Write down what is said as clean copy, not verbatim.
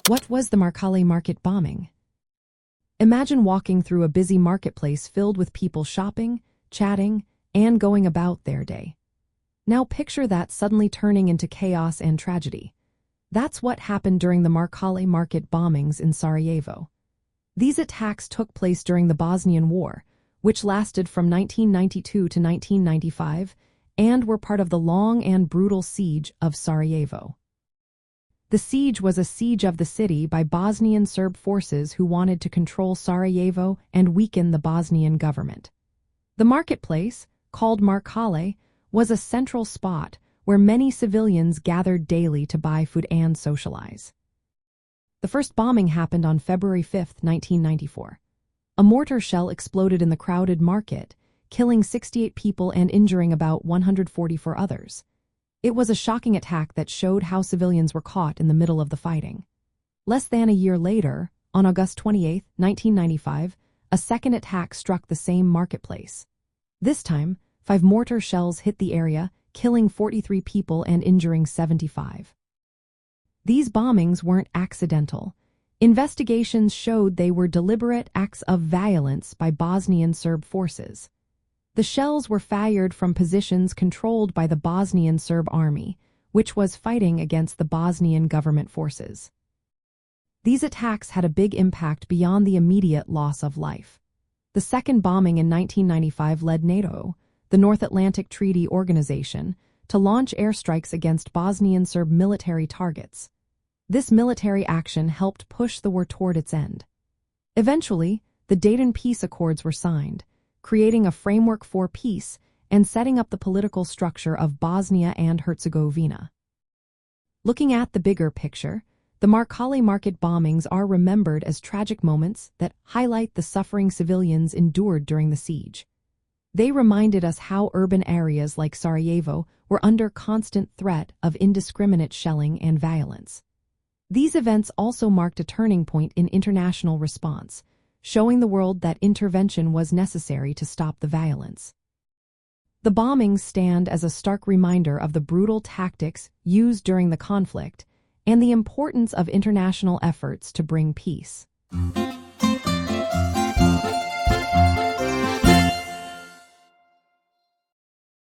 What was the Markale market bombing? Imagine walking through a busy marketplace filled with people shopping, chatting, and going about their day. Now picture that suddenly turning into chaos and tragedy. That's what happened during the Markale market bombings in Sarajevo. These attacks took place during the Bosnian War, which lasted from 1992 to 1995, and were part of the long and brutal siege of Sarajevo. The siege was a siege of the city by Bosnian Serb forces who wanted to control Sarajevo and weaken the Bosnian government. The marketplace, called Markale, was a central spot where many civilians gathered daily to buy food and socialize. The first bombing happened on February 5, 1994. A mortar shell exploded in the crowded market, killing 68 people and injuring about 144 others. It was a shocking attack that showed how civilians were caught in the middle of the fighting. Less than a year later, on August 28, 1995, a second attack struck the same marketplace. This time, 5 mortar shells hit the area, killing 43 people and injuring 75. These bombings weren't accidental. Investigations showed they were deliberate acts of violence by Bosnian Serb forces. The shells were fired from positions controlled by the Bosnian Serb army, which was fighting against the Bosnian government forces. These attacks had a big impact beyond the immediate loss of life. The second bombing in 1995 led NATO, the North Atlantic Treaty Organization, to launch airstrikes against Bosnian Serb military targets. This military action helped push the war toward its end. Eventually, the Dayton Peace Accords were signed, creating a framework for peace and setting up the political structure of Bosnia and Herzegovina. Looking at the bigger picture, the Markale market bombings are remembered as tragic moments that highlight the suffering civilians endured during the siege. They reminded us how urban areas like Sarajevo were under constant threat of indiscriminate shelling and violence. These events also marked a turning point in international response, showing the world that intervention was necessary to stop the violence. The bombings stand as a stark reminder of the brutal tactics used during the conflict and the importance of international efforts to bring peace.